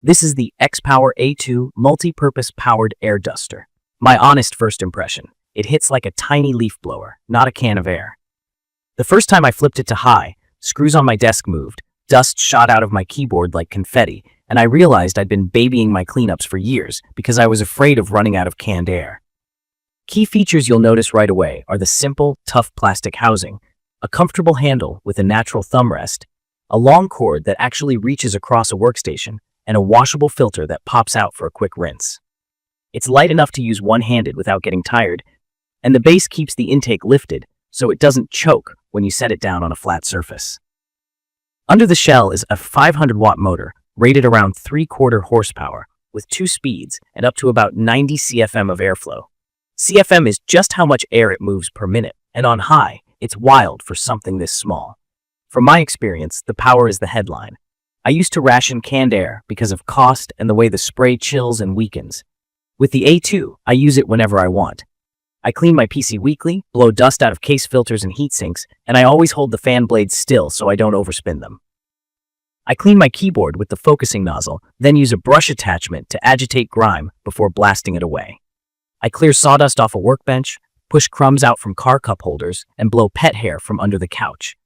This is the XPOWER A-2 multi-purpose powered air duster. My honest first impression, it hits like a tiny leaf blower, not a can of air. The first time I flipped it to high, screws on my desk moved, dust shot out of my keyboard like confetti, and I realized I'd been babying my cleanups for years because I was afraid of running out of canned air. Key features you'll notice right away are the simple, tough plastic housing, a comfortable handle with a natural thumb rest, a long cord that actually reaches across a workstation, and a washable filter that pops out for a quick rinse. It's light enough to use one-handed without getting tired, and the base keeps the intake lifted so it doesn't choke when you set it down on a flat surface. Under the shell is a 500-watt motor rated around 3/4 horsepower with 2 speeds and up to about 90 CFM of airflow. CFM is just how much air it moves per minute, and on high, it's wild for something this small. From my experience, the power is the headline. I used to ration canned air because of cost and the way the spray chills and weakens. With the A2, I use it whenever I want. I clean my PC weekly, blow dust out of case filters and heat sinks, and I always hold the fan blades still so I don't overspin them. I clean my keyboard with the focusing nozzle, then use a brush attachment to agitate grime before blasting it away. I clear sawdust off a workbench, push crumbs out from car cup holders, and blow pet hair from under the couch.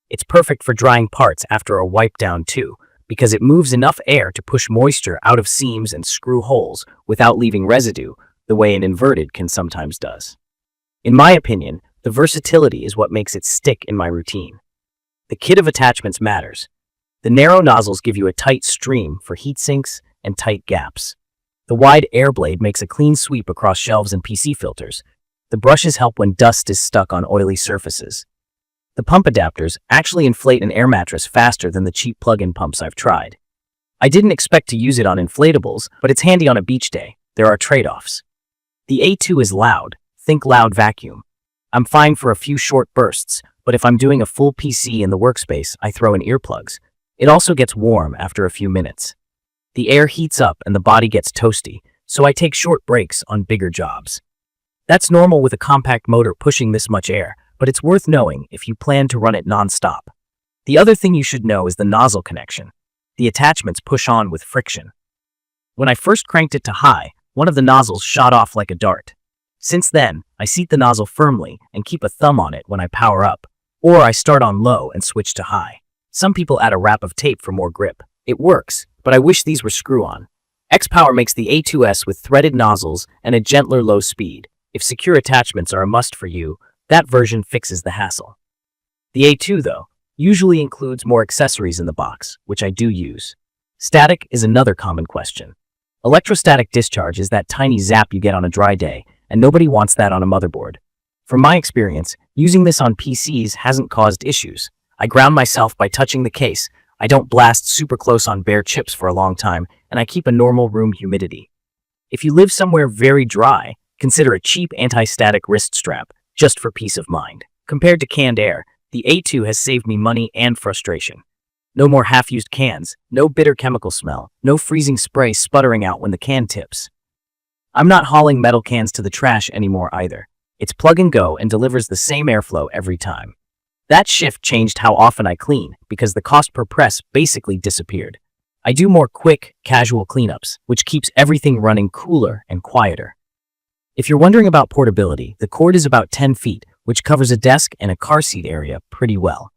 It's perfect for drying parts after a wipe down too, because it moves enough air to push moisture out of seams and screw holes without leaving residue, the way an inverted can sometimes does. In my opinion, the versatility is what makes it stick in my routine. The kit of attachments matters. The narrow nozzles give you a tight stream for heat sinks and tight gaps. The wide air blade makes a clean sweep across shelves and PC filters. The brushes help when dust is stuck on oily surfaces. The pump adapters actually inflate an air mattress faster than the cheap plug-in pumps I've tried. I didn't expect to use it on inflatables, but it's handy on a beach day. There are trade-offs. The A2 is loud. Think loud vacuum. I'm fine for a few short bursts, but if I'm doing a full PC in the workspace, I throw in earplugs. It also gets warm after a few minutes. The air heats up and the body gets toasty, so I take short breaks on bigger jobs. That's normal with a compact motor pushing this much air, but it's worth knowing if you plan to run it non-stop. The other thing you should know is the nozzle connection. The attachments push on with friction. When I first cranked it to high, one of the nozzles shot off like a dart. Since then, I seat the nozzle firmly and keep a thumb on it when I power up, or I start on low and switch to high. Some people add a wrap of tape for more grip. It works, but I wish these were screw-on. XPOWER makes the A2S with threaded nozzles and a gentler low speed. If secure attachments are a must for you, that version fixes the hassle. The A2, though, usually includes more accessories in the box, which I do use. Static is another common question. Electrostatic discharge is that tiny zap you get on a dry day, and nobody wants that on a motherboard. From my experience, using this on PCs hasn't caused issues. I ground myself by touching the case, I don't blast super close on bare chips for a long time, and I keep a normal room humidity. If you live somewhere very dry, consider a cheap anti-static wrist strap, just for peace of mind. Compared to canned air, the A2 has saved me money and frustration. No more half-used cans, no bitter chemical smell, no freezing spray sputtering out when the can tips. I'm not hauling metal cans to the trash anymore either. It's plug and go and delivers the same airflow every time. That shift changed how often I clean because the cost per press basically disappeared. I do more quick, casual cleanups, which keeps everything running cooler and quieter. If you're wondering about portability, the cord is about 10 feet, which covers a desk and a car seat area pretty well.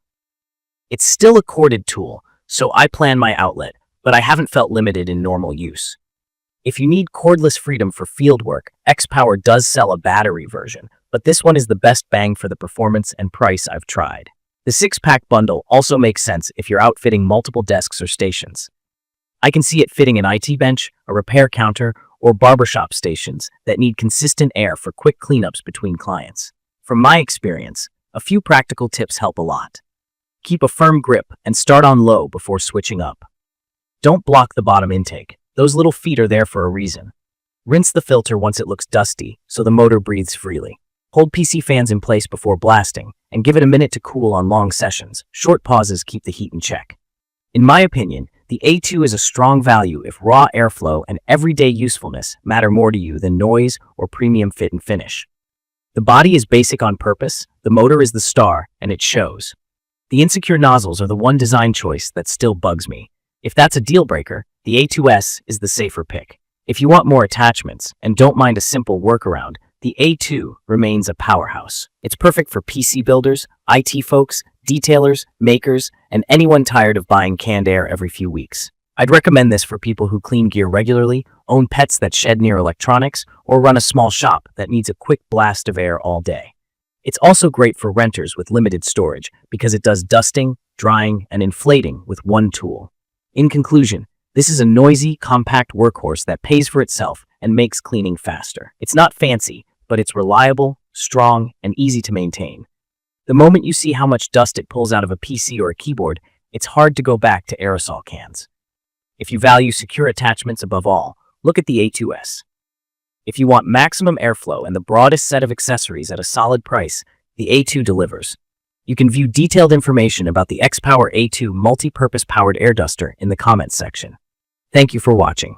It's still a corded tool, so I plan my outlet, but I haven't felt limited in normal use. If you need cordless freedom for field work, XPOWER does sell a battery version, but this one is the best bang for the performance and price I've tried. The 6-pack bundle also makes sense if you're outfitting multiple desks or stations. I can see it fitting an IT bench, a repair counter, or barbershop stations that need consistent air for quick cleanups between clients. From my experience, a few practical tips help a lot. Keep a firm grip and start on low before switching up. Don't block the bottom intake. Those little feet are there for a reason. Rinse the filter once it looks dusty so the motor breathes freely. Hold PC fans in place before blasting and give it a minute to cool on long sessions. Short pauses keep the heat in check. In my opinion, the A2 is a strong value if raw airflow and everyday usefulness matter more to you than noise or premium fit and finish. The body is basic on purpose, the motor is the star, and it shows. The insecure nozzles are the one design choice that still bugs me. If that's a deal breaker, the A2S is the safer pick. If you want more attachments and don't mind a simple workaround, the A2 remains a powerhouse. It's perfect for PC builders, IT folks, detailers, makers, and anyone tired of buying canned air every few weeks. I'd recommend this for people who clean gear regularly, own pets that shed near electronics, or run a small shop that needs a quick blast of air all day. It's also great for renters with limited storage because it does dusting, drying, and inflating with one tool. In conclusion, this is a noisy, compact workhorse that pays for itself and makes cleaning faster. It's not fancy, but it's reliable, strong, and easy to maintain. The moment you see how much dust it pulls out of a PC or a keyboard, it's hard to go back to aerosol cans. If you value secure attachments above all, look at the A2S. If you want maximum airflow and the broadest set of accessories at a solid price, the A2 delivers. You can view detailed information about the XPOWER A-2 multi-purpose powered air duster in the comments section. Thank you for watching.